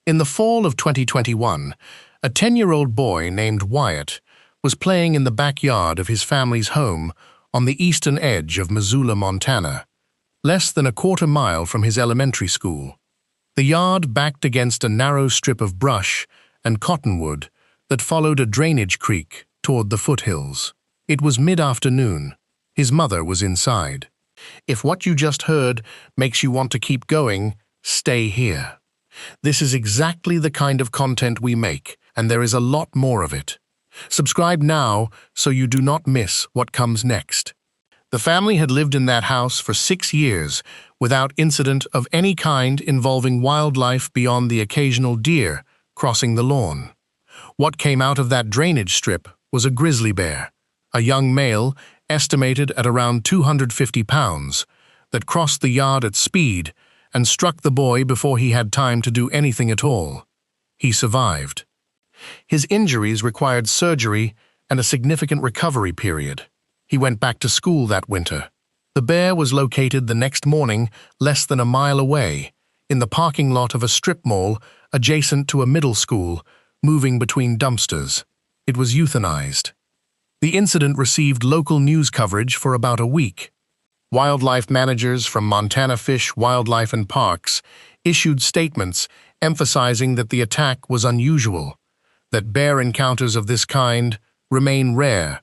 In the fall of 2021, a 10-year-old boy named Wyatt was playing in the backyard of his family's home on the eastern edge of Missoula, Montana, less than a quarter mile from his elementary school. The yard backed against a narrow strip of brush and cottonwood that followed a drainage creek toward the foothills. It was mid-afternoon. His mother was inside. "If what you just heard makes you want to keep going, stay here. This is exactly the kind of content we make, and there is a lot more of it. Subscribe now so you do not miss what comes next." The family had lived in that house for 6 years without incident of any kind involving wildlife beyond the occasional deer crossing the lawn. What came out of that drainage strip was a grizzly bear, a young male estimated at around 250 pounds, that crossed the yard at speed and struck the boy before he had time to do anything at all. He survived. His injuries required surgery and a significant recovery period. He went back to school that winter. The bear was located the next morning less than a mile away, in the parking lot of a strip mall adjacent to a middle school, moving between dumpsters. It was euthanized. The incident received local news coverage for about a week. Wildlife managers from Montana Fish, Wildlife and Parks issued statements emphasizing that the attack was unusual, that bear encounters of this kind remain rare,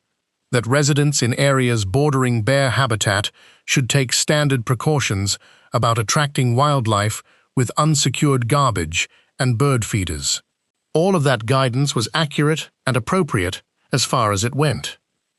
that residents in areas bordering bear habitat should take standard precautions about attracting wildlife with unsecured garbage and bird feeders. All of that guidance was accurate and appropriate as far as it went.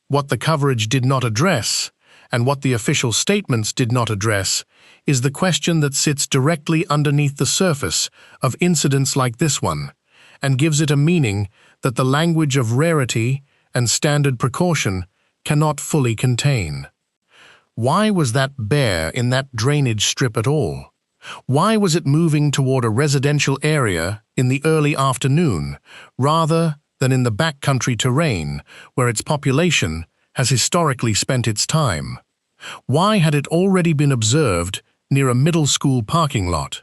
What the coverage did not address, and what the official statements did not address, is the question that sits directly underneath the surface of incidents like this one, and gives it a meaning that the language of rarity and standard precaution cannot fully contain. Why was that bear in that drainage strip at all? Why was it moving toward a residential area in the early afternoon, rather than in the backcountry terrain where its population has historically spent its time? Why had it already been observed near a middle school parking lot?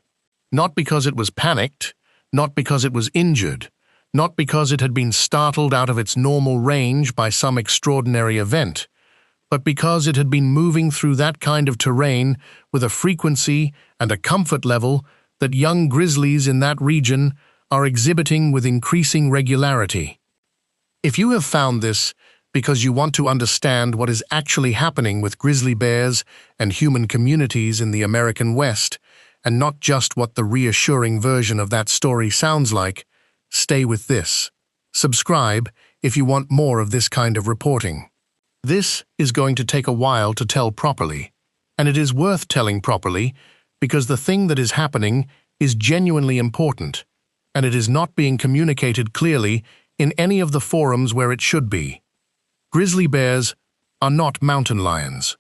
Not because it was panicked, not because it was injured, not because it had been startled out of its normal range by some extraordinary event, but because it had been moving through that kind of terrain with a frequency and a comfort level that young grizzlies in that region are exhibiting with increasing regularity. If you have found this because you want to understand what is actually happening with grizzly bears and human communities in the American West, and not just what the reassuring version of that story sounds like, stay with this. Subscribe if you want more of this kind of reporting. This is going to take a while to tell properly, and it is worth telling properly because the thing that is happening is genuinely important, and it is not being communicated clearly in any of the forums where it should be. Grizzly bears are not mountain lions.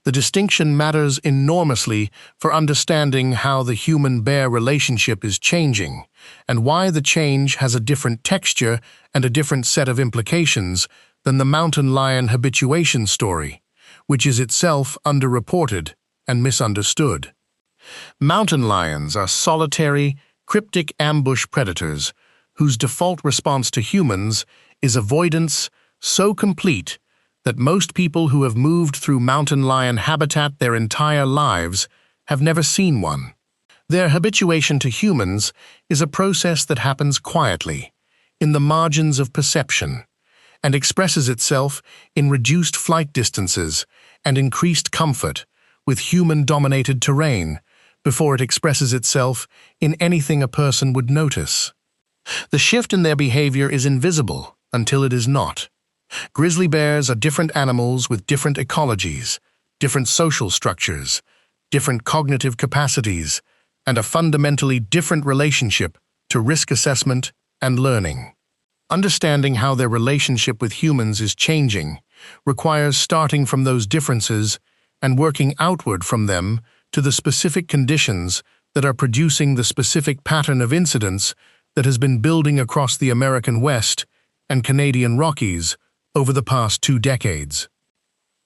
The distinction matters enormously for understanding how the human-bear relationship is changing, and why the change has a different texture and a different set of implications than the mountain lion habituation story, which is itself underreported and misunderstood. Mountain lions are solitary, cryptic ambush predators whose default response to humans is avoidance so complete that most people who have moved through mountain lion habitat their entire lives have never seen one. Their habituation to humans is a process that happens quietly, in the margins of perception, and expresses itself in reduced flight distances and increased comfort with human-dominated terrain before it expresses itself in anything a person would notice. The shift in their behavior is invisible until it is not. Grizzly bears are different animals with different ecologies, different social structures, different cognitive capacities, and a fundamentally different relationship to risk assessment and learning. Understanding how their relationship with humans is changing requires starting from those differences and working outward from them to the specific conditions that are producing the specific pattern of incidents that has been building across the American West and Canadian Rockies over the past 2 decades.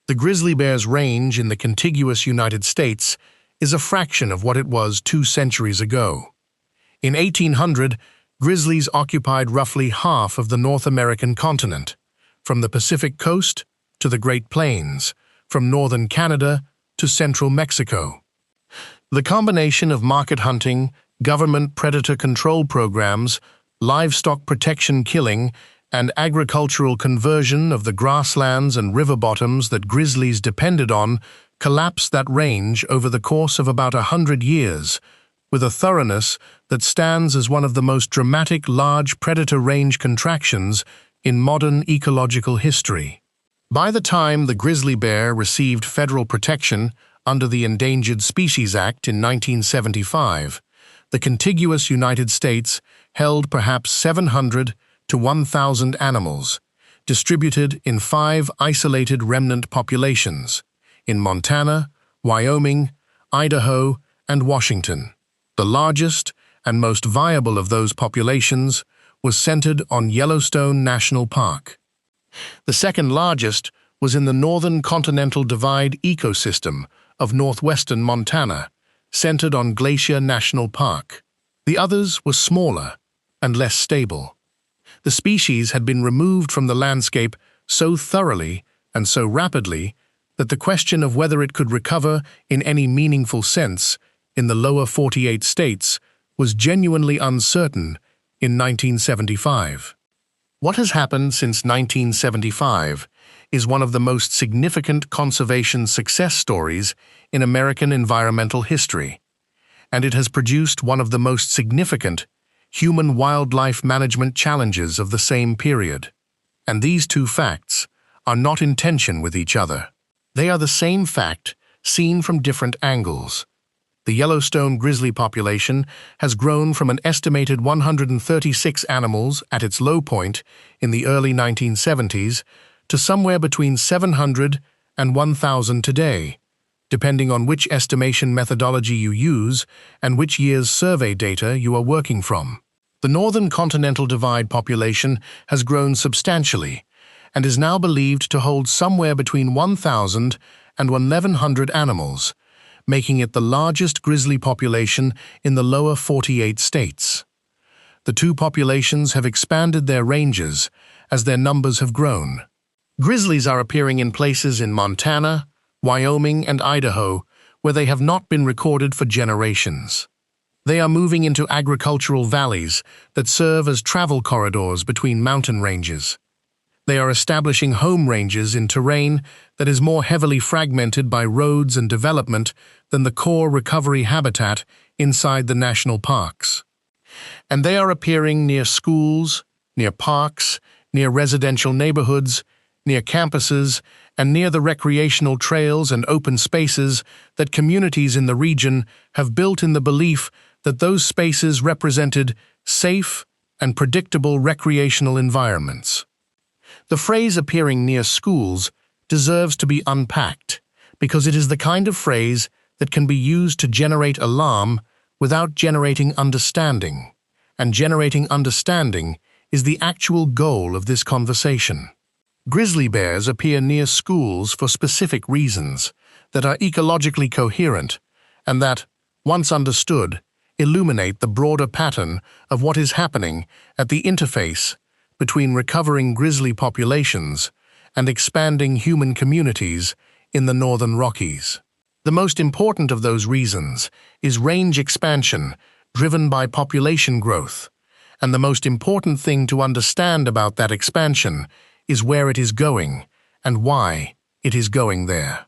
The grizzly bear's range in the contiguous United States is a fraction of what it was 2 centuries ago. In 1800, grizzlies occupied roughly half of the North American continent, from the Pacific coast to the Great Plains, from northern Canada to central Mexico. The combination of market hunting, government predator control programs, livestock protection killing, and agricultural conversion of the grasslands and river bottoms that grizzlies depended on collapsed that range over the course of about 100 years, with a thoroughness that stands as one of the most dramatic large predator range contractions in modern ecological history. By the time the grizzly bear received federal protection under the Endangered Species Act in 1975, the contiguous United States held perhaps 700 to 1,000 animals, distributed in 5 isolated remnant populations, in Montana, Wyoming, Idaho, and Washington. The largest and most viable of those populations was centered on Yellowstone National Park. The second largest was in the northern Continental Divide ecosystem of northwestern Montana, centered on Glacier National Park. The others were smaller and less stable. The species had been removed from the landscape so thoroughly and so rapidly that the question of whether it could recover in any meaningful sense in the lower 48 states was genuinely uncertain in 1975. What has happened since 1975 is one of the most significant conservation success stories in American environmental history, and it has produced one of the most significant human-wildlife management challenges of the same period. And these two facts are not in tension with each other. They are the same fact seen from different angles. The Yellowstone grizzly population has grown from an estimated 136 animals at its low point in the early 1970s to somewhere between 700 and 1,000 today, depending on which estimation methodology you use and which year's survey data you are working from. The northern Continental Divide population has grown substantially and is now believed to hold somewhere between 1,000 and 1,100 animals, making it the largest grizzly population in the lower 48 states. The two populations have expanded their ranges as their numbers have grown. Grizzlies are appearing in places in Montana, Wyoming, and Idaho where they have not been recorded for generations. They are moving into agricultural valleys that serve as travel corridors between mountain ranges. They are establishing home ranges in terrain that is more heavily fragmented by roads and development than the core recovery habitat inside the national parks. And they are appearing near schools, near parks, near residential neighborhoods, near campuses, and near the recreational trails and open spaces that communities in the region have built in the belief that those spaces represented safe and predictable recreational environments. The phrase appearing near schools deserves to be unpacked because it is the kind of phrase that can be used to generate alarm without generating understanding, and generating understanding is the actual goal of this conversation. Grizzly bears appear near schools for specific reasons that are ecologically coherent and that, once understood, illuminate the broader pattern of what is happening at the interface between recovering grizzly populations and expanding human communities in the northern Rockies. The most important of those reasons is range expansion driven by population growth, and the most important thing to understand about that expansion is where it is going and why it is going there.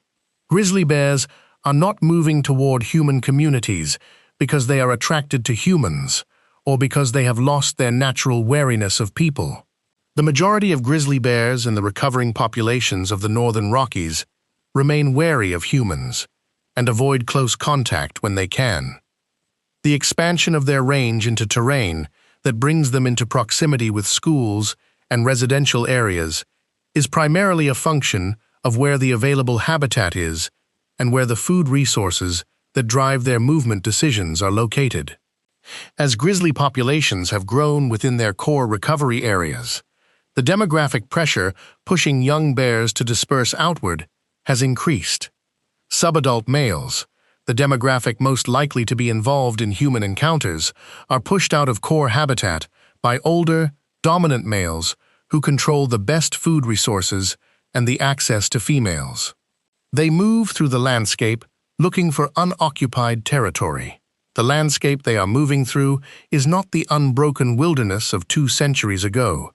Grizzly bears are not moving toward human communities because they are attracted to humans or because they have lost their natural wariness of people. The majority of grizzly bears in the recovering populations of the northern Rockies remain wary of humans and avoid close contact when they can. The expansion of their range into terrain that brings them into proximity with schools and residential areas is primarily a function of where the available habitat is and where the food resources that drive their movement decisions are located. As grizzly populations have grown within their core recovery areas, the demographic pressure pushing young bears to disperse outward has increased. Subadult males, the demographic most likely to be involved in human encounters, are pushed out of core habitat by older, dominant males who control the best food resources and the access to females. They move through the landscape looking for unoccupied territory. The landscape they are moving through is not the unbroken wilderness of 2 centuries ago.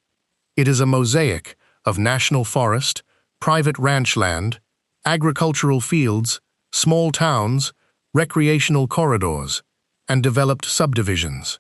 It is a mosaic of national forest, private ranch land, agricultural fields, small towns, recreational corridors, and developed subdivisions.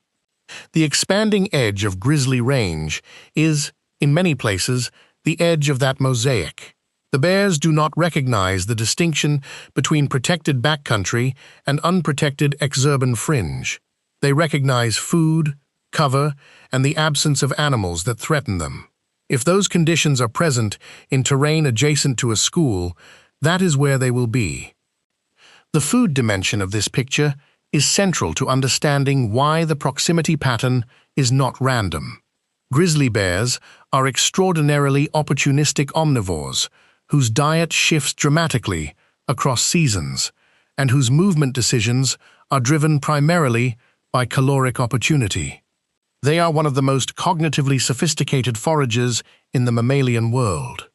The expanding edge of Grizzly Range is, in many places, the edge of that mosaic. The bears do not recognize the distinction between protected backcountry and unprotected exurban fringe. They recognize food, cover, and the absence of animals that threaten them. If those conditions are present in terrain adjacent to a school, that is where they will be. The food dimension of this picture is central to understanding why the proximity pattern is not random. Grizzly bears are extraordinarily opportunistic omnivores whose diet shifts dramatically across seasons and whose movement decisions are driven primarily by caloric opportunity. They are one of the most cognitively sophisticated foragers in the mammalian world.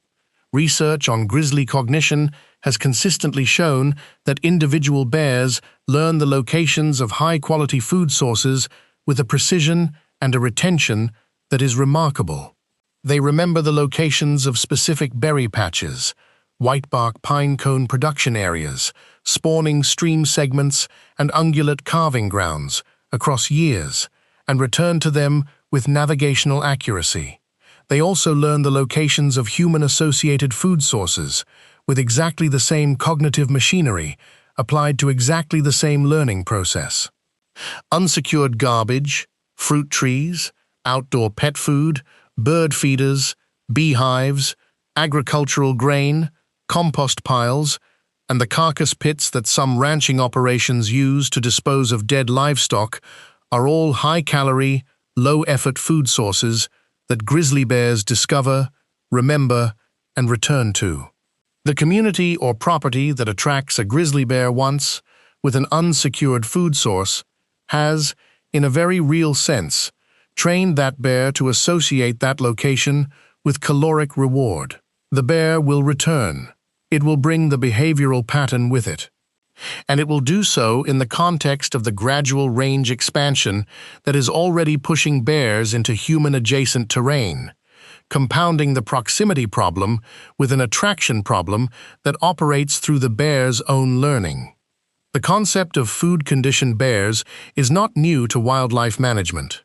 Research on grizzly cognition has consistently shown that individual bears learn the locations of high-quality food sources with a precision and a retention that is remarkable. They remember the locations of specific berry patches, whitebark pine cone production areas, spawning stream segments, and ungulate calving grounds across years, and return to them with navigational accuracy. They also learn the locations of human-associated food sources, with exactly the same cognitive machinery applied to exactly the same learning process. Unsecured garbage, fruit trees, outdoor pet food, bird feeders, beehives, agricultural grain, compost piles, and the carcass pits that some ranching operations use to dispose of dead livestock are all high-calorie, low-effort food sources that grizzly bears discover, remember, and return to. The community or property that attracts a grizzly bear once, with an unsecured food source, has, in a very real sense, trained that bear to associate that location with caloric reward. The bear will return. It will bring the behavioral pattern with it. And it will do so in the context of the gradual range expansion that is already pushing bears into human-adjacent terrain, compounding the proximity problem with an attraction problem that operates through the bear's own learning. The concept of food-conditioned bears is not new to wildlife management.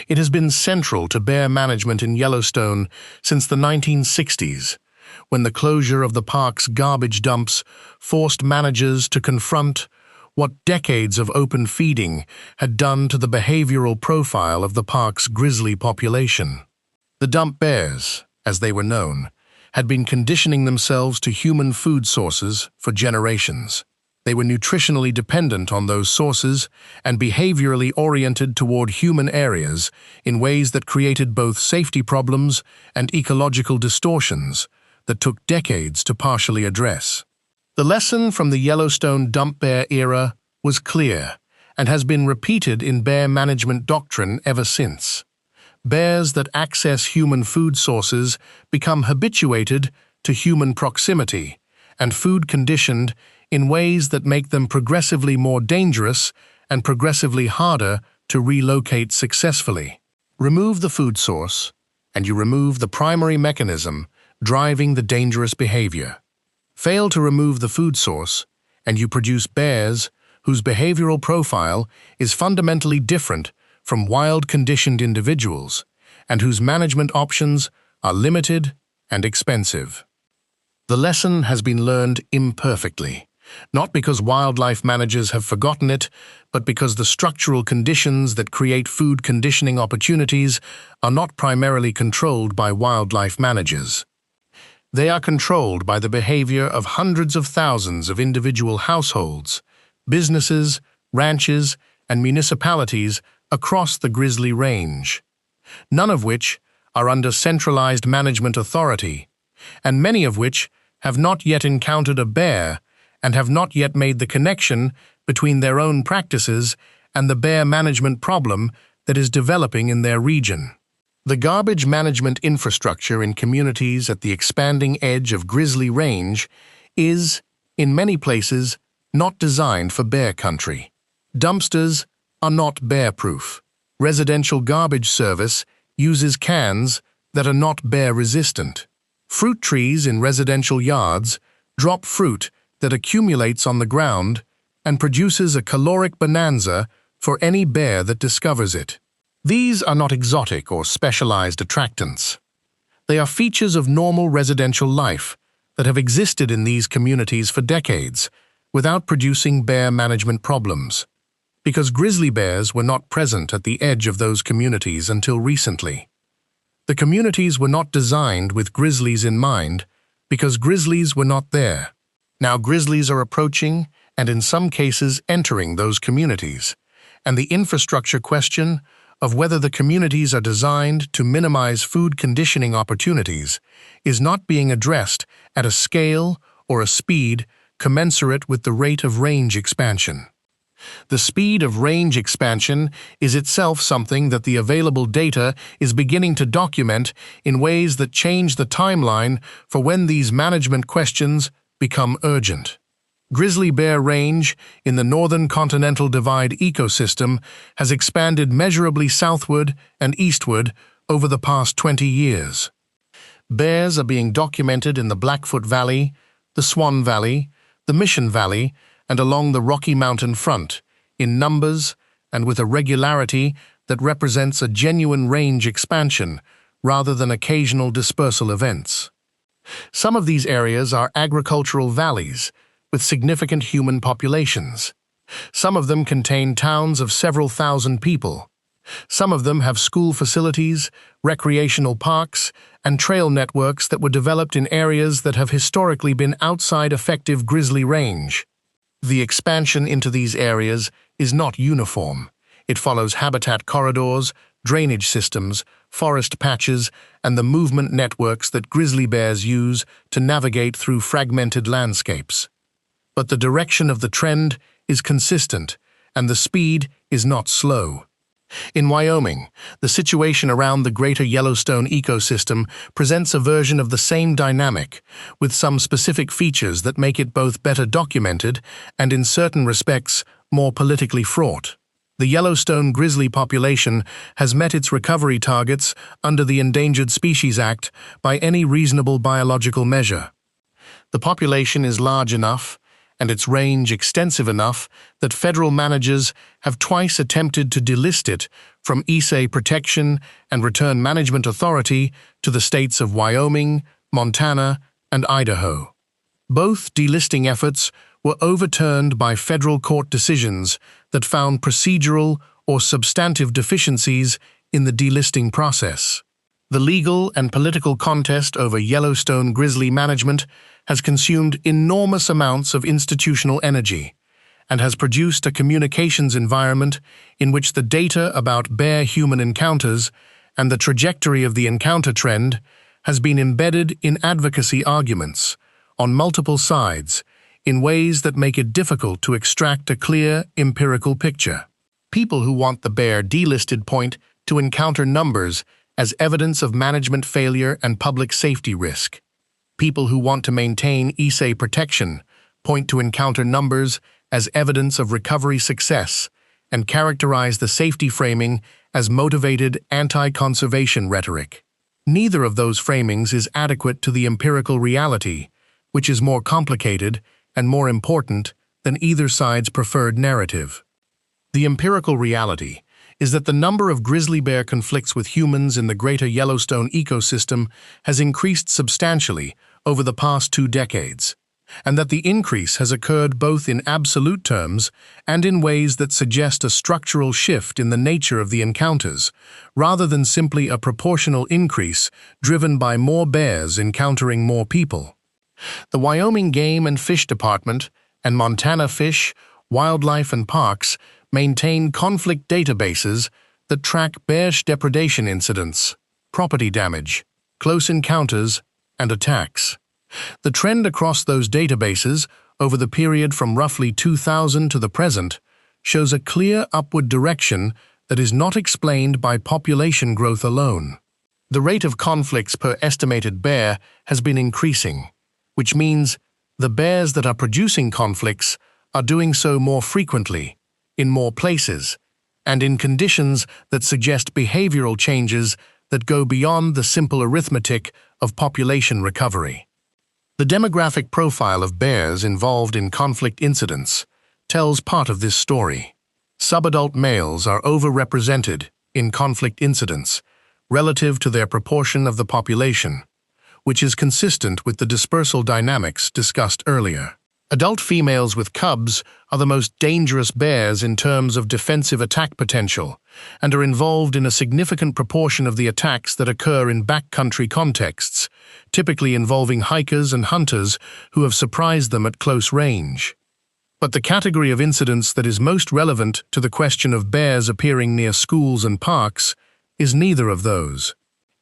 It has been central to bear management in Yellowstone since the 1960s, when the closure of the park's garbage dumps forced managers to confront what decades of open feeding had done to the behavioral profile of the park's grizzly population. The dump bears, as they were known, had been conditioning themselves to human food sources for generations. They were nutritionally dependent on those sources and behaviorally oriented toward human areas in ways that created both safety problems and ecological distortions that took decades to partially address. The lesson from the Yellowstone dump bear era was clear and has been repeated in bear management doctrine ever since. Bears that access human food sources become habituated to human proximity and food conditioned in ways that make them progressively more dangerous and progressively harder to relocate successfully. Remove the food source, and you remove the primary mechanism driving the dangerous behavior. Fail to remove the food source, and you produce bears whose behavioral profile is fundamentally different from wild-conditioned individuals, and whose management options are limited and expensive. The lesson has been learned imperfectly, not because wildlife managers have forgotten it, but because the structural conditions that create food conditioning opportunities are not primarily controlled by wildlife managers. They are controlled by the behavior of hundreds of thousands of individual households, businesses, ranches, and municipalities across the Grizzly Range, none of which are under centralized management authority, and many of which have not yet encountered a bear and have not yet made the connection between their own practices and the bear management problem that is developing in their region. The garbage management infrastructure in communities at the expanding edge of Grizzly Range is, in many places, not designed for bear country. Dumpsters are not bear-proof. Residential garbage service uses cans that are not bear-resistant. Fruit trees in residential yards drop fruit that accumulates on the ground and produces a caloric bonanza for any bear that discovers it. These are not exotic or specialized attractants. They are features of normal residential life that have existed in these communities for decades without producing bear management problems, because grizzly bears were not present at the edge of those communities until recently. The communities were not designed with grizzlies in mind because grizzlies were not there. Now grizzlies are approaching and in some cases entering those communities, and the infrastructure question of whether the communities are designed to minimize food conditioning opportunities is not being addressed at a scale or a speed commensurate with the rate of range expansion. The speed of range expansion is itself something that the available data is beginning to document in ways that change the timeline for when these management questions become urgent. Grizzly bear range in the northern continental divide ecosystem has expanded measurably southward and eastward over the past 20 years. Bears are being documented in the Blackfoot Valley, the Swan Valley, the Mission Valley, and along the Rocky Mountain front, in numbers and with a regularity that represents a genuine range expansion rather than occasional dispersal events. Some of these areas are agricultural valleys with significant human populations. Some of them contain towns of several thousand people. Some of them have school facilities, recreational parks, and trail networks that were developed in areas that have historically been outside effective grizzly range. The expansion into these areas is not uniform. It follows habitat corridors, drainage systems, forest patches, and the movement networks that grizzly bears use to navigate through fragmented landscapes. But the direction of the trend is consistent, and the speed is not slow. In Wyoming, the situation around the greater Yellowstone ecosystem presents a version of the same dynamic, with some specific features that make it both better documented and, in certain respects, more politically fraught. The Yellowstone grizzly population has met its recovery targets under the Endangered Species Act by any reasonable biological measure. The population is large enough and its range extensive enough that federal managers have twice attempted to delist it from ESA Protection and Return Management Authority to the states of Wyoming, Montana, and Idaho. Both delisting efforts were overturned by federal court decisions that found procedural or substantive deficiencies in the delisting process. The legal and political contest over Yellowstone grizzly management has consumed enormous amounts of institutional energy and has produced a communications environment in which the data about bear-human encounters and the trajectory of the encounter trend has been embedded in advocacy arguments on multiple sides in ways that make it difficult to extract a clear, empirical picture. People who want the bear delisted point to encounter numbers as evidence of management failure and public safety risk. People who want to maintain ESA protection point to encounter numbers as evidence of recovery success and characterize the safety framing as motivated anti-conservation rhetoric. Neither of those framings is adequate to the empirical reality, which is more complicated and more important than either side's preferred narrative. The empirical reality is that the number of grizzly bear conflicts with humans in the greater Yellowstone ecosystem has increased substantially over the past 2 decades, and that the increase has occurred both in absolute terms and in ways that suggest a structural shift in the nature of the encounters, rather than simply a proportional increase driven by more bears encountering more people. The Wyoming Game and Fish Department and Montana Fish, Wildlife and Parks maintain conflict databases that track bear depredation incidents, property damage, close encounters, and attacks. The trend across those databases over the period from roughly 2000 to the present shows a clear upward direction that is not explained by population growth alone. The rate of conflicts per estimated bear has been increasing, which means the bears that are producing conflicts are doing so more frequently, in more places, and in conditions that suggest behavioral changes that go beyond the simple arithmetic of population recovery. The demographic profile of bears involved in conflict incidents tells part of this story. Subadult males are overrepresented in conflict incidents relative to their proportion of the population, which is consistent with the dispersal dynamics discussed earlier. Adult females with cubs are the most dangerous bears in terms of defensive attack potential and are involved in a significant proportion of the attacks that occur in backcountry contexts, typically involving hikers and hunters who have surprised them at close range. But the category of incidents that is most relevant to the question of bears appearing near schools and parks is neither of those.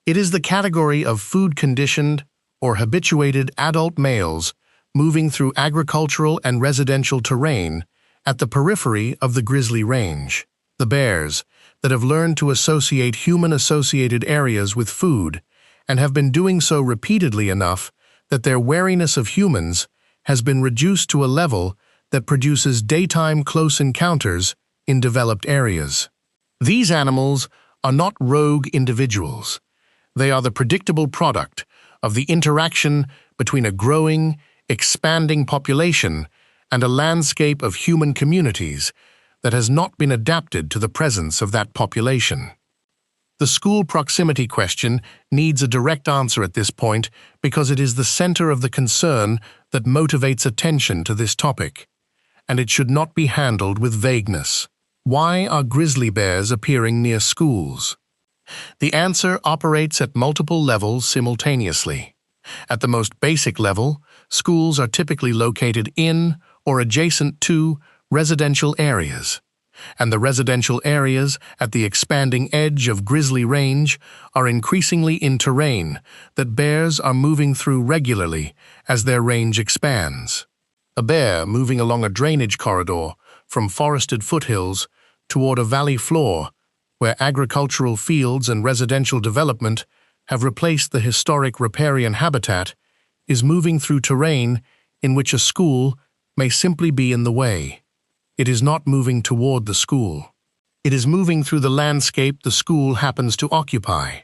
It is the category of food-conditioned or habituated adult males moving through agricultural and residential terrain at the periphery of the Grizzly Range. The bears that have learned to associate human-associated areas with food and have been doing so repeatedly enough that their wariness of humans has been reduced to a level that produces daytime close encounters in developed areas. These animals are not rogue individuals. They are the predictable product of the interaction between a growing, expanding population and a landscape of human communities that has not been adapted to the presence of that population. The school proximity question needs a direct answer at this point because it is the center of the concern that motivates attention to this topic, and it should not be handled with vagueness. Why are grizzly bears appearing near schools? The answer operates at multiple levels simultaneously. At the most basic level, schools are typically located in or adjacent to residential areas, and the residential areas at the expanding edge of Grizzly Range are increasingly in terrain that bears are moving through regularly as their range expands. A bear moving along a drainage corridor from forested foothills toward a valley floor where agricultural fields and residential development have replaced the historic riparian habitat is moving through terrain in which a school may simply be in the way. It is not moving toward the school. It is moving through the landscape the school happens to occupy.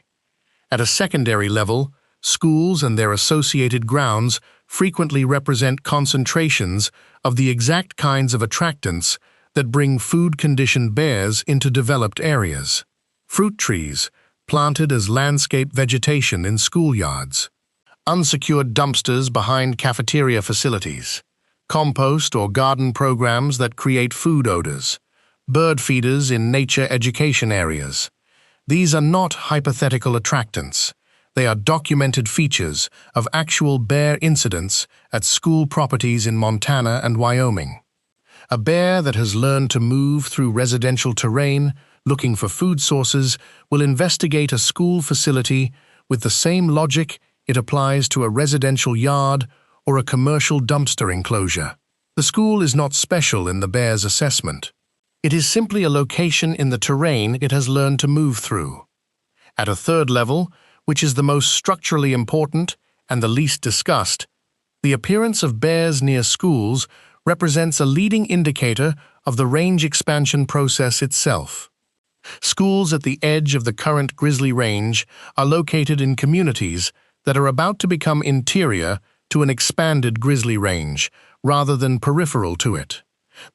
At a secondary level, schools and their associated grounds frequently represent concentrations of the exact kinds of attractants that bring food-conditioned bears into developed areas. Fruit trees, planted as landscape vegetation in schoolyards, unsecured dumpsters behind cafeteria facilities, compost or garden programs that create food odors, bird feeders in nature education areas. These are not hypothetical attractants. They are documented features of actual bear incidents at school properties in Montana and Wyoming. A bear that has learned to move through residential terrain looking for food sources will investigate a school facility with the same logic it applies to a residential yard or a commercial dumpster enclosure. The school is not special in the bear's assessment. It is simply a location in the terrain it has learned to move through. At a third level, which is the most structurally important and the least discussed, the appearance of bears near schools represents a leading indicator of the range expansion process itself. Schools at the edge of the current Grizzly Range are located in communities that are about to become interior to an expanded Grizzly Range, rather than peripheral to it.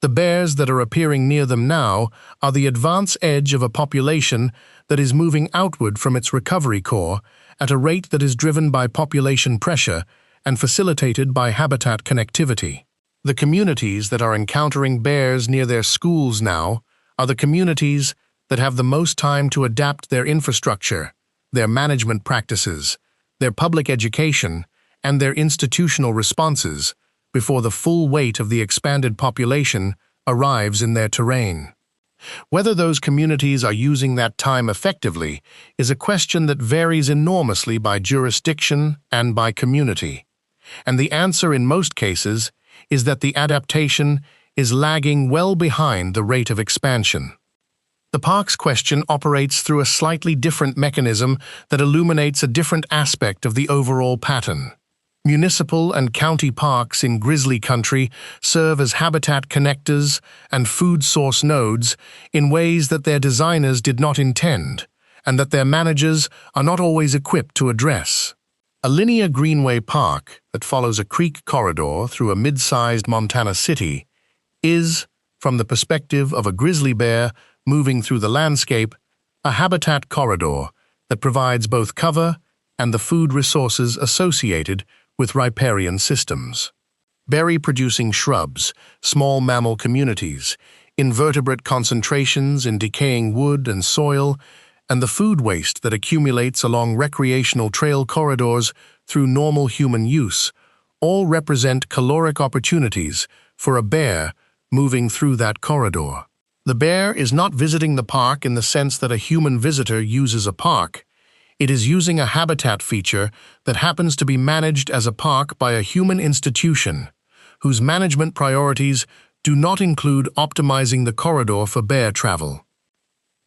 The bears that are appearing near them now are the advance edge of a population that is moving outward from its recovery core at a rate that is driven by population pressure and facilitated by habitat connectivity. The communities that are encountering bears near their schools now are the communities that have the most time to adapt their infrastructure, their management practices, their public education, and their institutional responses before the full weight of the expanded population arrives in their terrain. Whether those communities are using that time effectively is a question that varies enormously by jurisdiction and by community, and the answer in most cases is that the adaptation is lagging well behind the rate of expansion. The park's question operates through a slightly different mechanism that illuminates a different aspect of the overall pattern. Municipal and county parks in Grizzly country serve as habitat connectors and food source nodes in ways that their designers did not intend, and that their managers are not always equipped to address. A linear greenway park that follows a creek corridor through a mid-sized Montana city is, from the perspective of a grizzly bear moving through the landscape, a habitat corridor that provides both cover and the food resources associated with riparian systems. Berry-producing shrubs, small mammal communities, invertebrate concentrations in decaying wood and soil, and the food waste that accumulates along recreational trail corridors through normal human use all represent caloric opportunities for a bear moving through that corridor. The bear is not visiting the park in the sense that a human visitor uses a park. It is using a habitat feature that happens to be managed as a park by a human institution, whose management priorities do not include optimizing the corridor for bear travel.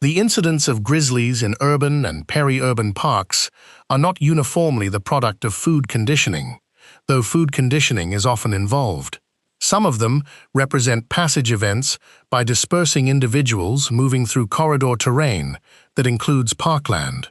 The incidence of grizzlies in urban and peri-urban parks are not uniformly the product of food conditioning, though food conditioning is often involved. Some of them represent passage events by dispersing individuals moving through corridor terrain that includes parkland.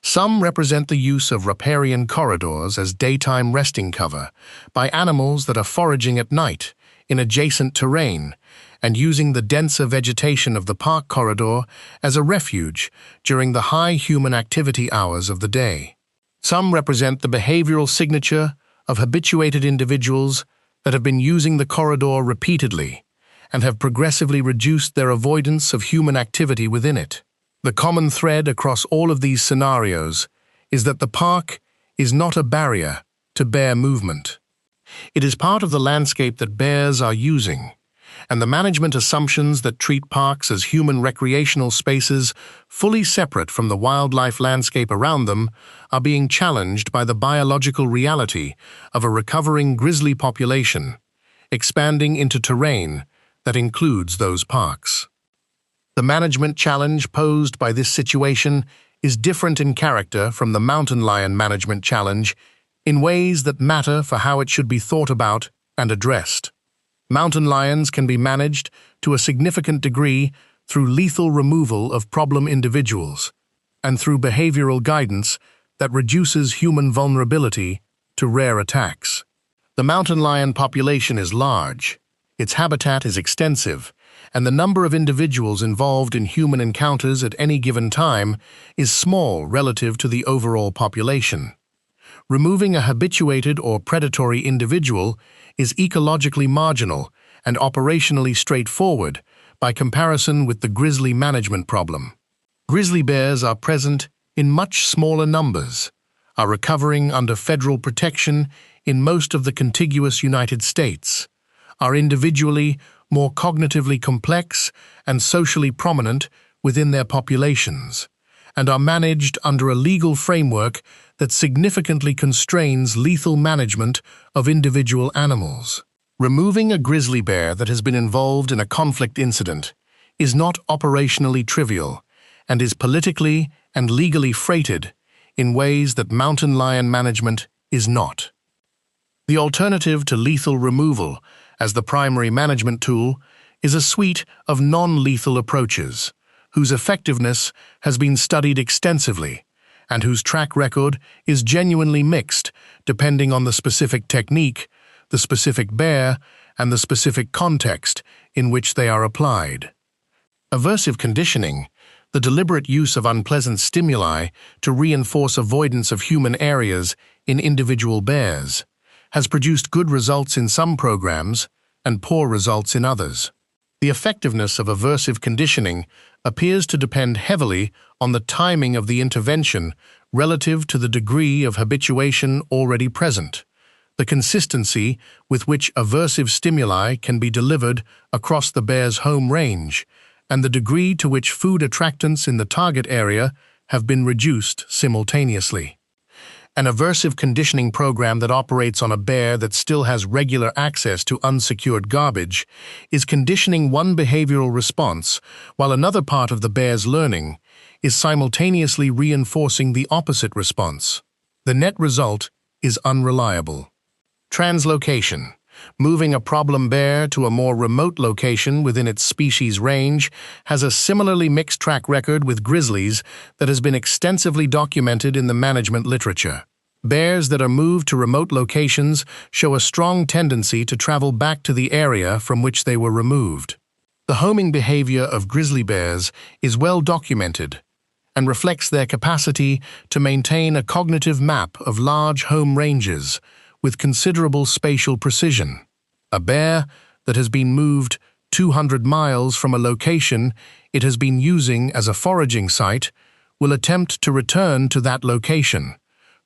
Some represent the use of riparian corridors as daytime resting cover by animals that are foraging at night in adjacent terrain and using the denser vegetation of the park corridor as a refuge during the high human activity hours of the day. Some represent the behavioral signature of habituated individuals that have been using the corridor repeatedly and have progressively reduced their avoidance of human activity within it. The common thread across all of these scenarios is that the park is not a barrier to bear movement. It is part of the landscape that bears are using, and the management assumptions that treat parks as human recreational spaces fully separate from the wildlife landscape around them are being challenged by the biological reality of a recovering grizzly population, expanding into terrain that includes those parks. The management challenge posed by this situation is different in character from the mountain lion management challenge in ways that matter for how it should be thought about and addressed. Mountain lions can be managed to a significant degree through lethal removal of problem individuals and through behavioral guidance that reduces human vulnerability to rare attacks. The mountain lion population is large, its habitat is extensive, and the number of individuals involved in human encounters at any given time is small relative to the overall population. Removing a habituated or predatory individual is ecologically marginal and operationally straightforward by comparison with the grizzly management problem. Grizzly bears are present in much smaller numbers, are recovering under federal protection in most of the contiguous United States, are individually more cognitively complex and socially prominent within their populations, and are managed under a legal framework that significantly constrains lethal management of individual animals. Removing a grizzly bear that has been involved in a conflict incident is not operationally trivial and is politically and legally freighted in ways that mountain lion management is not. The alternative to lethal removal as the primary management tool is a suite of non-lethal approaches, whose effectiveness has been studied extensively and whose track record is genuinely mixed depending on the specific technique, the specific bear, and the specific context in which they are applied. Aversive conditioning, the deliberate use of unpleasant stimuli to reinforce avoidance of human areas in individual bears, has produced good results in some programs and poor results in others. The effectiveness of aversive conditioning appears to depend heavily on the timing of the intervention relative to the degree of habituation already present, the consistency with which aversive stimuli can be delivered across the bear's home range, and the degree to which food attractants in the target area have been reduced simultaneously. an aversive conditioning program that operates on a bear that still has regular access to unsecured garbage, is conditioning one behavioral response while another part of the bear's learning is simultaneously reinforcing the opposite response. The net result is unreliable. Translocation. Moving a problem bear to a more remote location within its species range has a similarly mixed track record with grizzlies that has been extensively documented in the management literature. Bears that are moved to remote locations show a strong tendency to travel back to the area from which they were removed. The homing behavior of grizzly bears is well documented and reflects their capacity to maintain a cognitive map of large home ranges with considerable spatial precision. A bear that has been moved 200 miles from a location it has been using as a foraging site will attempt to return to that location,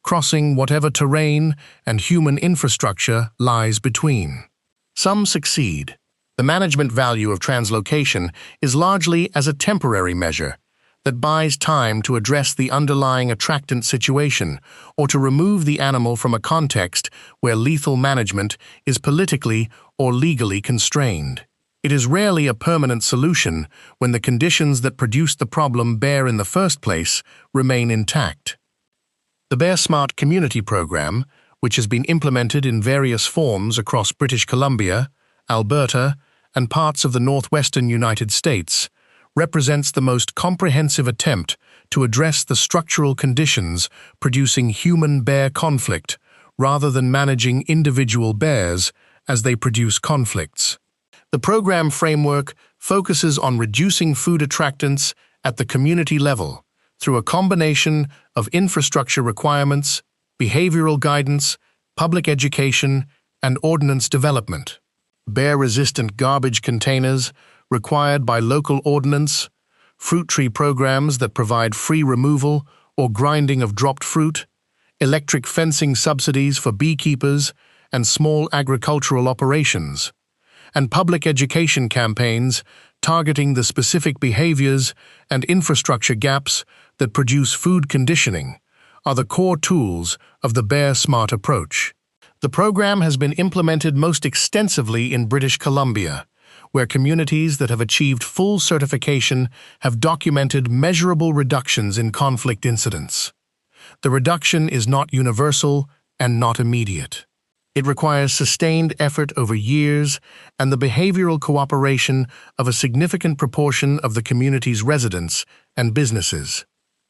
crossing whatever terrain and human infrastructure lies between. Some succeed. The management value of translocation is largely as a temporary measure that buys time to address the underlying attractant situation or to remove the animal from a context where lethal management is politically or legally constrained. It is rarely a permanent solution when the conditions that produced the problem bear in the first place remain intact. The Bear Smart Community Program, which has been implemented in various forms across British Columbia, Alberta, and parts of the northwestern United States, represents the most comprehensive attempt to address the structural conditions producing human-bear conflict rather than managing individual bears as they produce conflicts. The program framework focuses on reducing food attractants at the community level through a combination of infrastructure requirements, behavioral guidance, public education, and ordinance development. Bear-resistant garbage containers required by local ordinance, fruit tree programs that provide free removal or grinding of dropped fruit, electric fencing subsidies for beekeepers and small agricultural operations, and public education campaigns targeting the specific behaviors and infrastructure gaps that produce food conditioning are the core tools of the Bear Smart approach. The program has been implemented most extensively in British Columbia, where communities that have achieved full certification have documented measurable reductions in conflict incidents. The reduction is not universal and not immediate. It requires sustained effort over years and the behavioral cooperation of a significant proportion of the community's residents and businesses.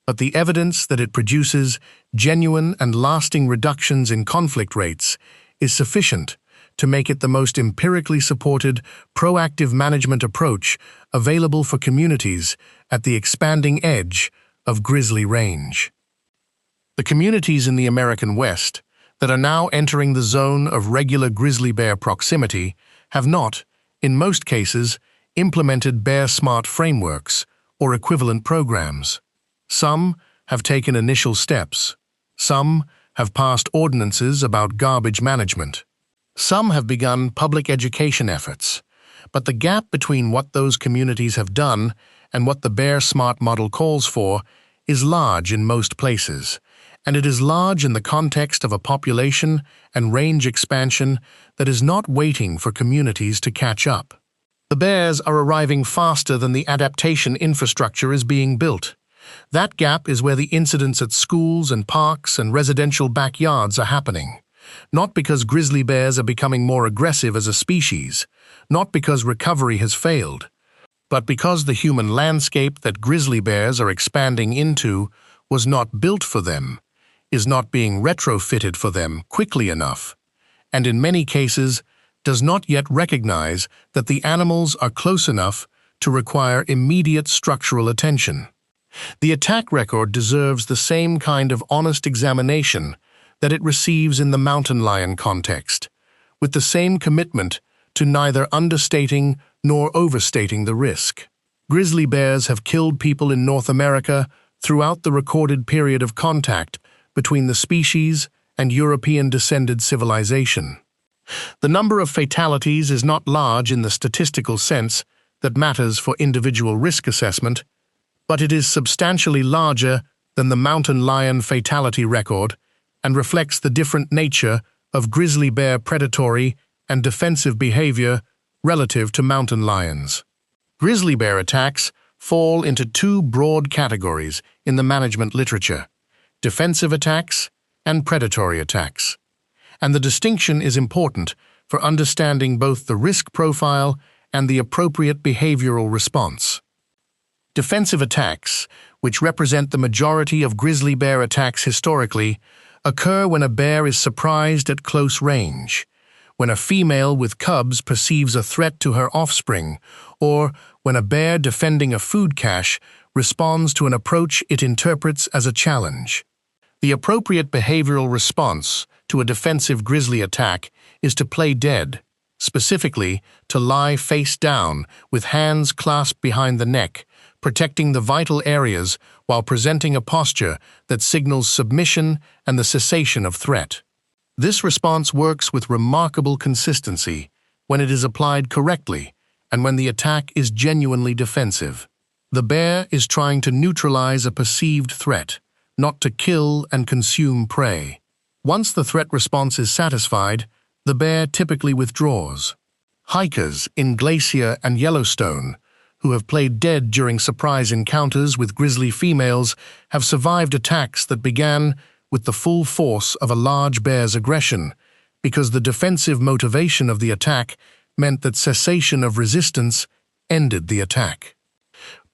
But the evidence that it produces genuine and lasting reductions in conflict rates is sufficient to make it the most empirically supported, proactive management approach available for communities at the expanding edge of Grizzly Range. The communities in the American West that are now entering the zone of regular grizzly bear proximity have not, in most cases, implemented Bear Smart frameworks or equivalent programs. Some have taken initial steps. Some have passed ordinances about garbage management. Some have begun public education efforts, but the gap between what those communities have done and what the Bear Smart model calls for is large in most places, and it is large in the context of a population and range expansion that is not waiting for communities to catch up. The bears are arriving faster than the adaptation infrastructure is being built. That gap is where the incidents at schools and parks and residential backyards are happening. Not because grizzly bears are becoming more aggressive as a species, not because recovery has failed, but because the human landscape that grizzly bears are expanding into was not built for them, is not being retrofitted for them quickly enough, and in many cases does not yet recognize that the animals are close enough to require immediate structural attention. The attack record deserves the same kind of honest examination that it receives in the mountain lion context, with the same commitment to neither understating nor overstating the risk. Grizzly bears have killed people in North America throughout the recorded period of contact between the species and European-descended civilization. The number of fatalities is not large in the statistical sense that matters for individual risk assessment, but it is substantially larger than the mountain lion fatality record and reflects the different nature of grizzly bear predatory and defensive behavior relative to mountain lions. Grizzly bear attacks fall into two broad categories in the management literature: defensive attacks and predatory attacks. And the distinction is important for understanding both the risk profile and the appropriate behavioral response. Defensive attacks, which represent the majority of grizzly bear attacks historically, occur when a bear is surprised at close range, when a female with cubs perceives a threat to her offspring, or when a bear defending a food cache responds to an approach it interprets as a challenge. The appropriate behavioral response to a defensive grizzly attack is to play dead, specifically to lie face down with hands clasped behind the neck, protecting the vital areas while presenting a posture that signals submission and the cessation of threat. This response works with remarkable consistency when it is applied correctly and when the attack is genuinely defensive. The bear is trying to neutralize a perceived threat, not to kill and consume prey. Once the threat response is satisfied, the bear typically withdraws. Hikers in Glacier and Yellowstone, who have played dead during surprise encounters with grizzly females, have survived attacks that began with the full force of a large bear's aggression, because the defensive motivation of the attack meant that cessation of resistance ended the attack.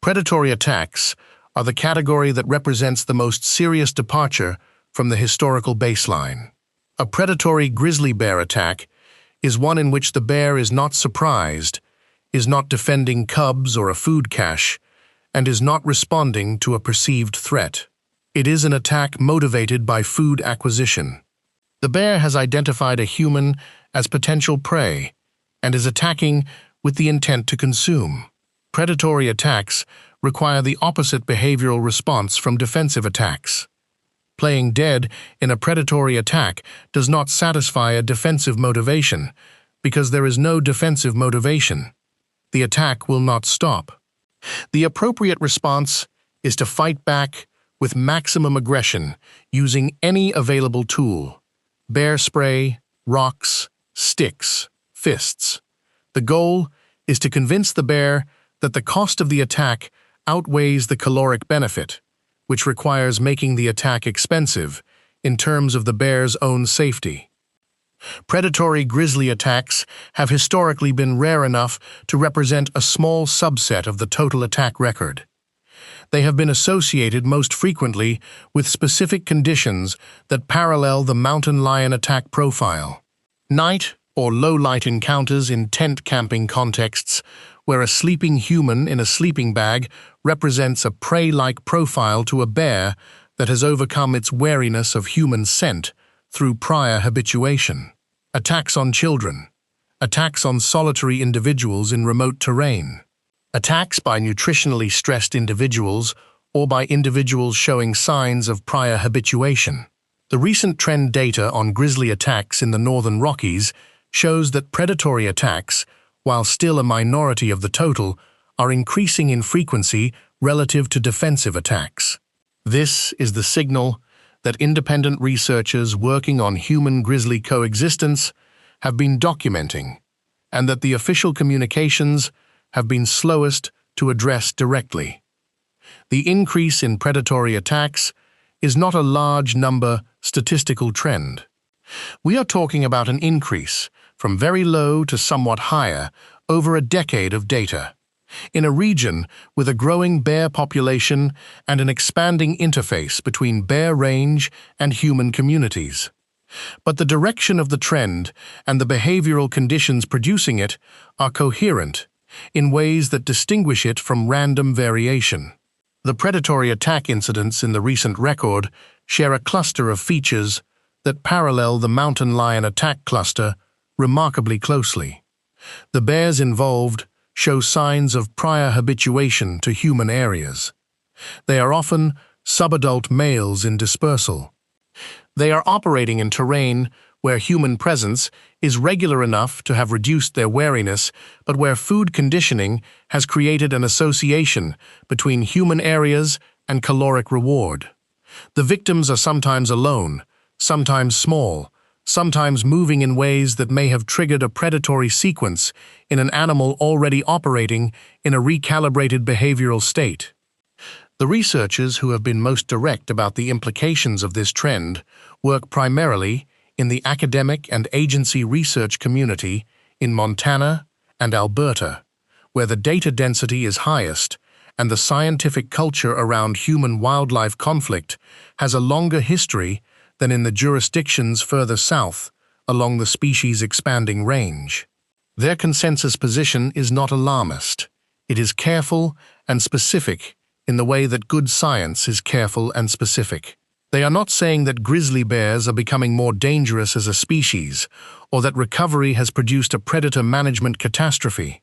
Predatory attacks are the category that represents the most serious departure from the historical baseline. A predatory grizzly bear attack is one in which the bear is not surprised, is not defending cubs or a food cache, and is not responding to a perceived threat. It is an attack motivated by food acquisition. The bear has identified a human as potential prey and is attacking with the intent to consume. Predatory attacks require the opposite behavioral response from defensive attacks. Playing dead in a predatory attack does not satisfy a defensive motivation, because there is no defensive motivation. The attack will not stop. The appropriate response is to fight back with maximum aggression using any available tool: bear spray, rocks, sticks, fists. The goal is to convince the bear that the cost of the attack outweighs the caloric benefit, which requires making the attack expensive in terms of the bear's own safety. Predatory grizzly attacks have historically been rare enough to represent a small subset of the total attack record. They have been associated most frequently with specific conditions that parallel the mountain lion attack profile. Night or low-light encounters in tent camping contexts, where a sleeping human in a sleeping bag represents a prey-like profile to a bear that has overcome its wariness of human scent through prior habituation. Attacks on children. Attacks on solitary individuals in remote terrain. Attacks by nutritionally stressed individuals or by individuals showing signs of prior habituation. The recent trend data on grizzly attacks in the northern Rockies shows that predatory attacks, while still a minority of the total, are increasing in frequency relative to defensive attacks. This is the signal that independent researchers working on human-grizzly coexistence have been documenting, and that the official communications have been slowest to address directly. The increase in predatory attacks is not a large number statistical trend. We are talking about an increase from very low to somewhat higher over a decade of data, in a region with a growing bear population and an expanding interface between bear range and human communities. But the direction of the trend and the behavioral conditions producing it are coherent in ways that distinguish it from random variation. The predatory attack incidents in the recent record share a cluster of features that parallel the mountain lion attack cluster remarkably closely. The bears involved show signs of prior habituation to human areas. They are often subadult males in dispersal. They are operating in terrain where human presence is regular enough to have reduced their wariness, but where food conditioning has created an association between human areas and caloric reward. The victims are sometimes alone, sometimes small, sometimes moving in ways that may have triggered a predatory sequence in an animal already operating in a recalibrated behavioral state. The researchers who have been most direct about the implications of this trend work primarily in the academic and agency research community in Montana and Alberta, where the data density is highest and the scientific culture around human-wildlife conflict has a longer history than in the jurisdictions further south along the species' expanding range. Their consensus position is not alarmist. It is careful and specific in the way that good science is careful and specific. They are not saying that grizzly bears are becoming more dangerous as a species, or that recovery has produced a predator management catastrophe.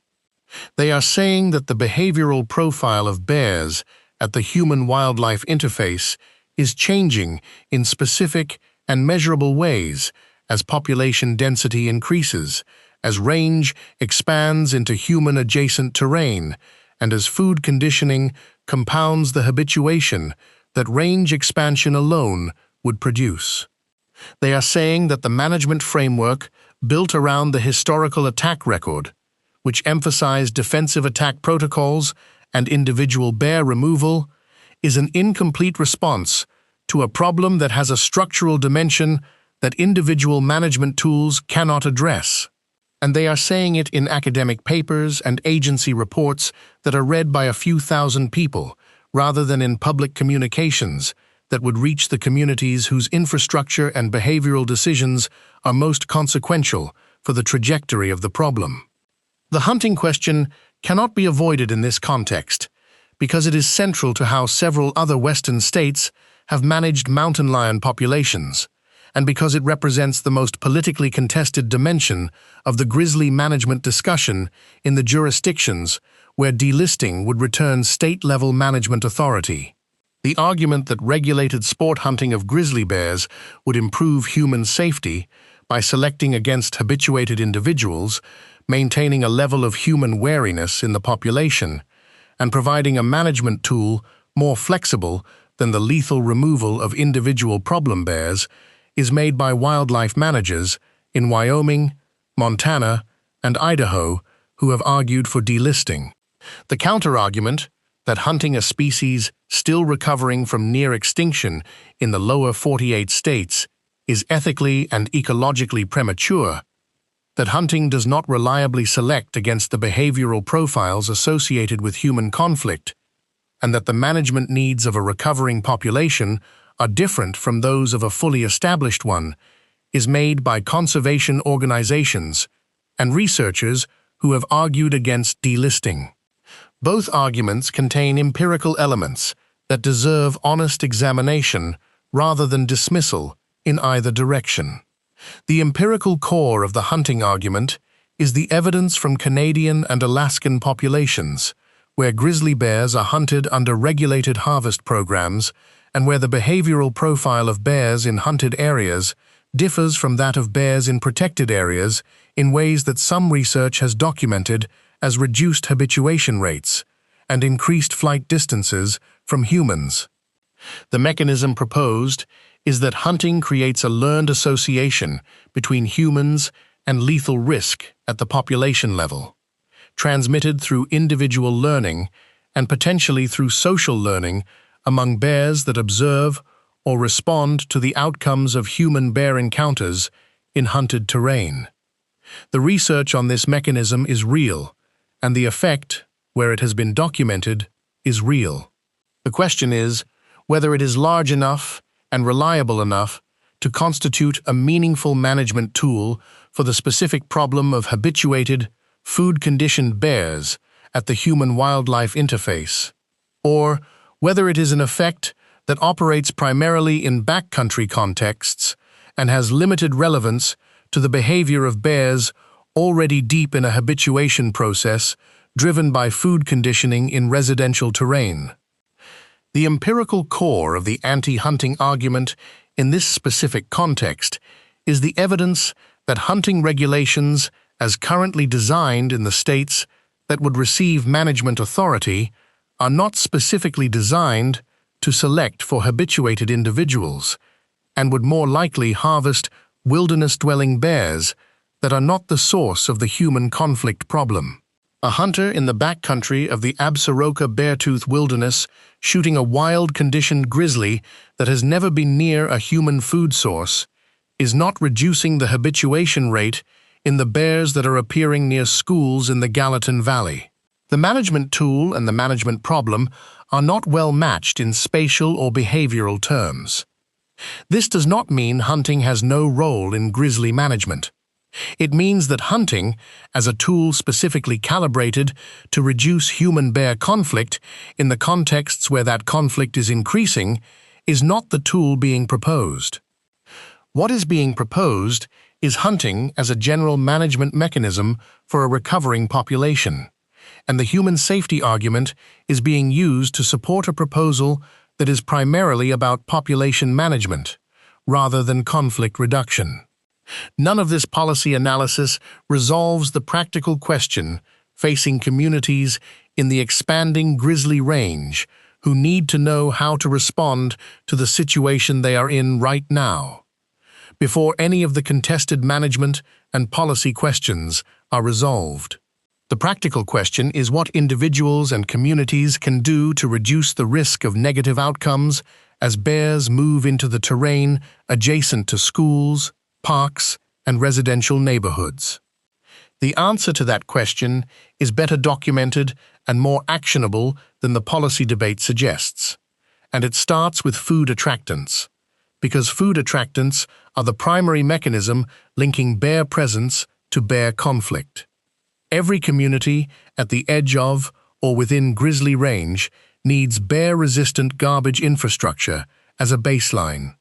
They are saying that the behavioral profile of bears at the human-wildlife interface is changing in specific and measurable ways as population density increases, as range expands into human-adjacent terrain, and as food conditioning compounds the habituation that range expansion alone would produce. They are saying that the management framework built around the historical attack record, which emphasized defensive attack protocols and individual bear removal, is an incomplete response to a problem that has a structural dimension that individual management tools cannot address. And they are saying it in academic papers and agency reports that are read by a few thousand people, rather than in public communications that would reach the communities whose infrastructure and behavioral decisions are most consequential for the trajectory of the problem. The hunting question cannot be avoided in this context, because it is central to how several other Western states have managed mountain lion populations, and because it represents the most politically contested dimension of the grizzly management discussion in the jurisdictions where delisting would return state-level management authority. The argument that regulated sport hunting of grizzly bears would improve human safety by selecting against habituated individuals, maintaining a level of human wariness in the population, and providing a management tool more flexible than the lethal removal of individual problem bears, is made by wildlife managers in Wyoming, Montana, and Idaho who have argued for delisting. The counter-argument that hunting a species still recovering from near extinction in the lower 48 states is ethically and ecologically premature, that hunting does not reliably select against the behavioral profiles associated with human conflict, and that the management needs of a recovering population are different from those of a fully established one, is made by conservation organizations and researchers who have argued against delisting. Both arguments contain empirical elements that deserve honest examination rather than dismissal in either direction. The empirical core of the hunting argument is the evidence from Canadian and Alaskan populations, where grizzly bears are hunted under regulated harvest programs and where the behavioral profile of bears in hunted areas differs from that of bears in protected areas in ways that some research has documented as reduced habituation rates and increased flight distances from humans. The mechanism proposed is that hunting creates a learned association between humans and lethal risk at the population level, transmitted through individual learning and potentially through social learning among bears that observe or respond to the outcomes of human-bear encounters in hunted terrain. The research on this mechanism is real, and the effect, where it has been documented, is real. The question is whether it is large enough and reliable enough to constitute a meaningful management tool for the specific problem of habituated, food-conditioned bears at the human-wildlife interface, or whether it is an effect that operates primarily in backcountry contexts and has limited relevance to the behavior of bears already deep in a habituation process driven by food conditioning in residential terrain. The empirical core of the anti-hunting argument in this specific context is the evidence that hunting regulations, as currently designed in the states that would receive management authority, are not specifically designed to select for habituated individuals, and would more likely harvest wilderness-dwelling bears that are not the source of the human conflict problem. A hunter in the backcountry of the Absaroka Beartooth Wilderness shooting a wild-conditioned grizzly that has never been near a human food source is not reducing the habituation rate in the bears that are appearing near schools in the Gallatin Valley. The management tool and the management problem are not well matched in spatial or behavioral terms. This does not mean hunting has no role in grizzly management. It means that hunting, as a tool specifically calibrated to reduce human-bear conflict in the contexts where that conflict is increasing, is not the tool being proposed. What is being proposed is hunting as a general management mechanism for a recovering population, and the human safety argument is being used to support a proposal that is primarily about population management, rather than conflict reduction. None of this policy analysis resolves the practical question facing communities in the expanding Grizzly Range who need to know how to respond to the situation they are in right now, before any of the contested management and policy questions are resolved. The practical question is what individuals and communities can do to reduce the risk of negative outcomes as bears move into the terrain adjacent to schools, parks, and residential neighborhoods. The answer to that question is better documented and more actionable than the policy debate suggests, and it starts with food attractants, because food attractants are the primary mechanism linking bear presence to bear conflict. Every community at the edge of or within Grizzly Range needs bear-resistant garbage infrastructure as a baseline,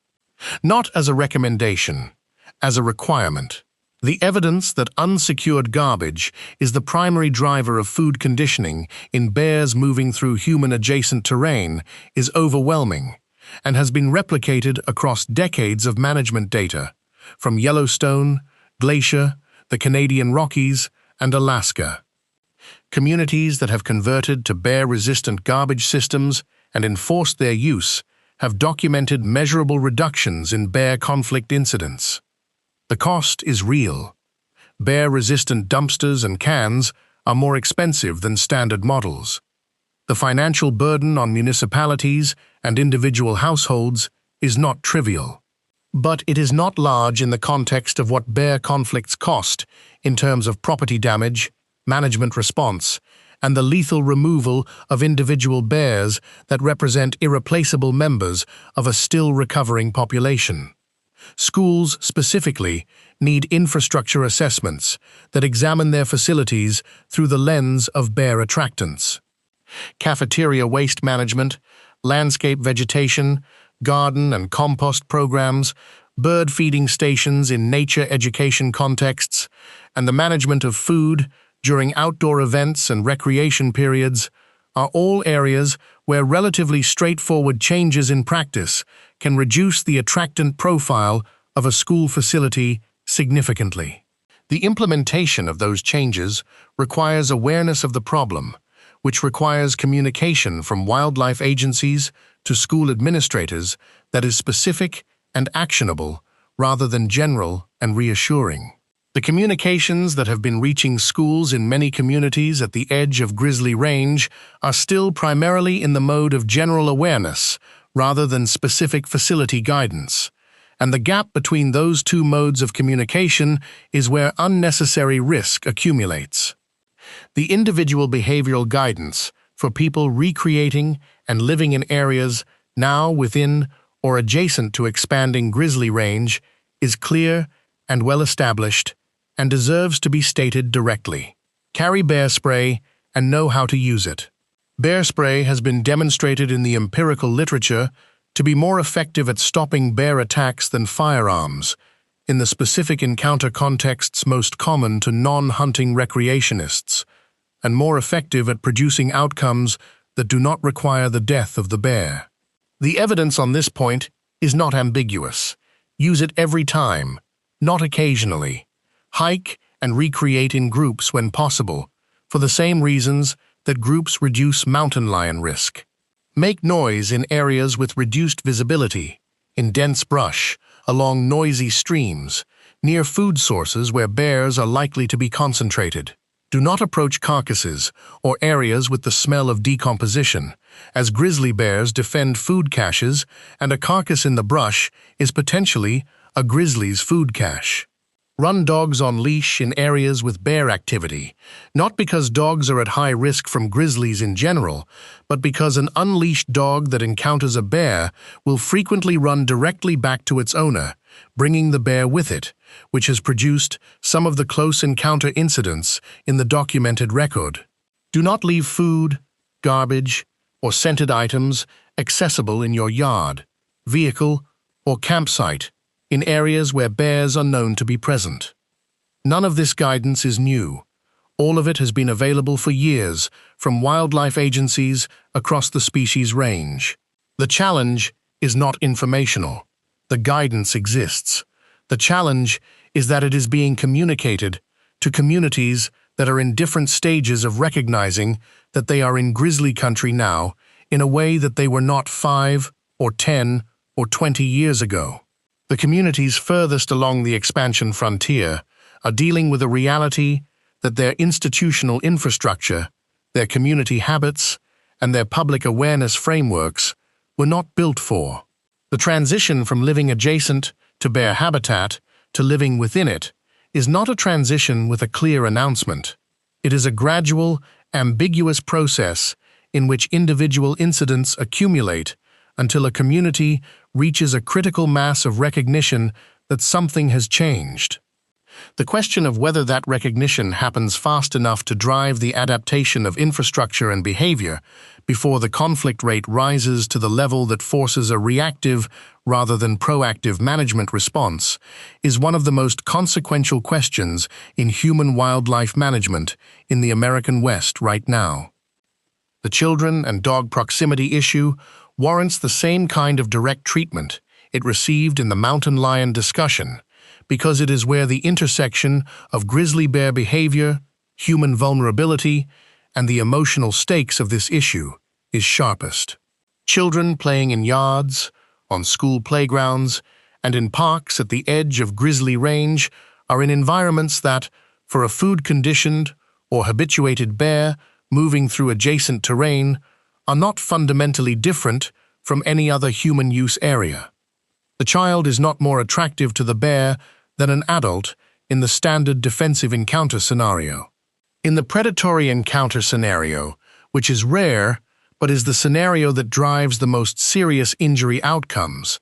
not as a recommendation, as a requirement. The evidence that unsecured garbage is the primary driver of food conditioning in bears moving through human-adjacent terrain is overwhelming and has been replicated across decades of management data, from Yellowstone, Glacier, the Canadian Rockies, and Alaska. Communities that have converted to bear-resistant garbage systems and enforced their use have documented measurable reductions in bear conflict incidents. The cost is real. Bear-resistant dumpsters and cans are more expensive than standard models. The financial burden on municipalities and individual households is not trivial. But it is not large in the context of what bear conflicts cost in terms of property damage, management response, and the lethal removal of individual bears that represent irreplaceable members of a still recovering population. Schools, specifically, need infrastructure assessments that examine their facilities through the lens of bear attractants. Cafeteria waste management, landscape vegetation, garden and compost programs, bird feeding stations in nature education contexts, and the management of food during outdoor events and recreation periods are all areas where relatively straightforward changes in practice can reduce the attractant profile of a school facility significantly. The implementation of those changes requires awareness of the problem, which requires communication from wildlife agencies to school administrators that is specific and actionable rather than general and reassuring. The communications that have been reaching schools in many communities at the edge of Grizzly Range are still primarily in the mode of general awareness rather than specific facility guidance, and the gap between those two modes of communication is where unnecessary risk accumulates. The individual behavioral guidance for people recreating and living in areas now within or adjacent to expanding Grizzly Range is clear and well-established and deserves to be stated directly. Carry bear spray and know how to use it. Bear spray has been demonstrated in the empirical literature to be more effective at stopping bear attacks than firearms, in the specific encounter contexts most common to non-hunting recreationists, and more effective at producing outcomes that do not require the death of the bear. The evidence on this point is not ambiguous. Use it every time, not occasionally. Hike and recreate in groups when possible, for the same reasons that groups reduce mountain lion risk. Make noise in areas with reduced visibility. in dense brush, along noisy streams, near food sources where bears are likely to be concentrated. Do not approach carcasses or areas with the smell of decomposition, as grizzly bears defend food caches, and a carcass in the brush is potentially a grizzly's food cache. Run dogs on leash in areas with bear activity, not because dogs are at high risk from grizzlies in general, but because an unleashed dog that encounters a bear will frequently run directly back to its owner, bringing the bear with it, which has produced some of the close encounter incidents in the documented record. Do not leave food, garbage, or scented items accessible in your yard, vehicle, or campsite, in areas where bears are known to be present. None of this guidance is new. All of it has been available for years from wildlife agencies across the species range. The challenge is not informational. The guidance exists. The challenge is that it is being communicated to communities that are in different stages of recognizing that they are in grizzly country now in a way that they were not 5 or 10 or 20 years ago. The communities furthest along the expansion frontier are dealing with a reality that their institutional infrastructure, their community habits, and their public awareness frameworks were not built for. The transition from living adjacent to bear habitat to living within it is not a transition with a clear announcement. It is a gradual, ambiguous process in which individual incidents accumulate until a community reaches a critical mass of recognition that something has changed. The question of whether that recognition happens fast enough to drive the adaptation of infrastructure and behavior before the conflict rate rises to the level that forces a reactive rather than proactive management response is one of the most consequential questions in human wildlife management in the American West right now. The children and dog proximity issue warrants the same kind of direct treatment it received in the mountain lion discussion, because it is where the intersection of grizzly bear behavior, human vulnerability, and the emotional stakes of this issue is sharpest. Children playing in yards, on school playgrounds, and in parks at the edge of grizzly range are in environments that, for a food-conditioned or habituated bear moving through adjacent terrain, are not fundamentally different from any other human use area. The child is not more attractive to the bear than an adult in the standard defensive encounter scenario. In the predatory encounter scenario, which is rare but is the scenario that drives the most serious injury outcomes,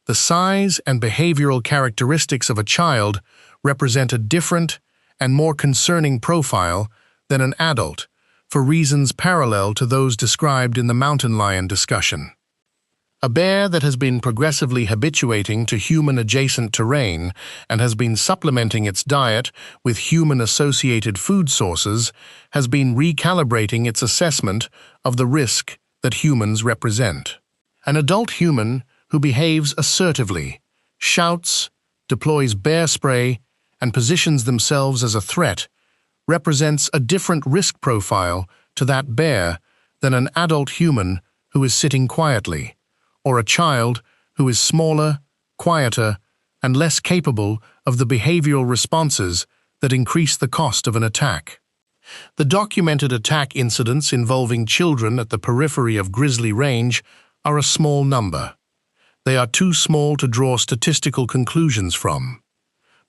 the size and behavioral characteristics of a child represent a different and more concerning profile than an adult, for reasons parallel to those described in the mountain lion discussion. A bear that has been progressively habituating to human-adjacent terrain and has been supplementing its diet with human-associated food sources has been recalibrating its assessment of the risk that humans represent. An adult human who behaves assertively, shouts, deploys bear spray, and positions themselves as a threat represents a different risk profile to that bear than an adult human who is sitting quietly, or a child who is smaller, quieter, and less capable of the behavioral responses that increase the cost of an attack. The documented attack incidents involving children at the periphery of grizzly range are a small number. They are too small to draw statistical conclusions from.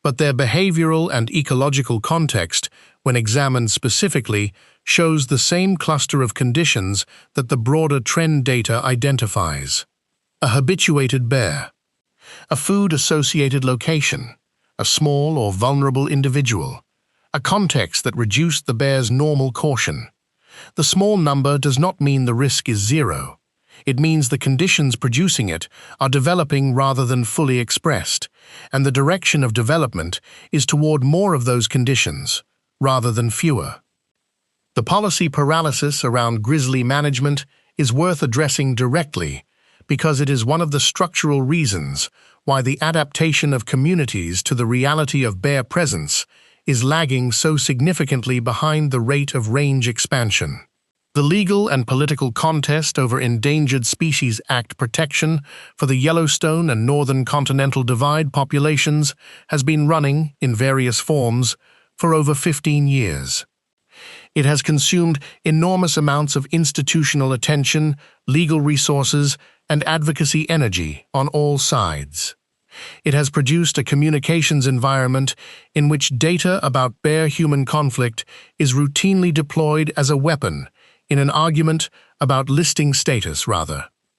But their behavioral and ecological context, when examined specifically, shows the same cluster of conditions that the broader trend data identifies. A habituated bear, a food-associated location, a small or vulnerable individual, a context that reduced the bear's normal caution. The small number does not mean the risk is zero. It means the conditions producing it are developing rather than fully expressed, and the direction of development is toward more of those conditions, rather than fewer. The policy paralysis around grizzly management is worth addressing directly because it is one of the structural reasons why the adaptation of communities to the reality of bear presence is lagging so significantly behind the rate of range expansion. The legal and political contest over Endangered Species Act protection for the Yellowstone and Northern Continental Divide populations has been running, in various forms, for over 15 years. It has consumed enormous amounts of institutional attention, legal resources, and advocacy energy on all sides. It has produced a communications environment in which data about bear-human conflict is routinely deployed as a weapon in an argument about listing status, rather.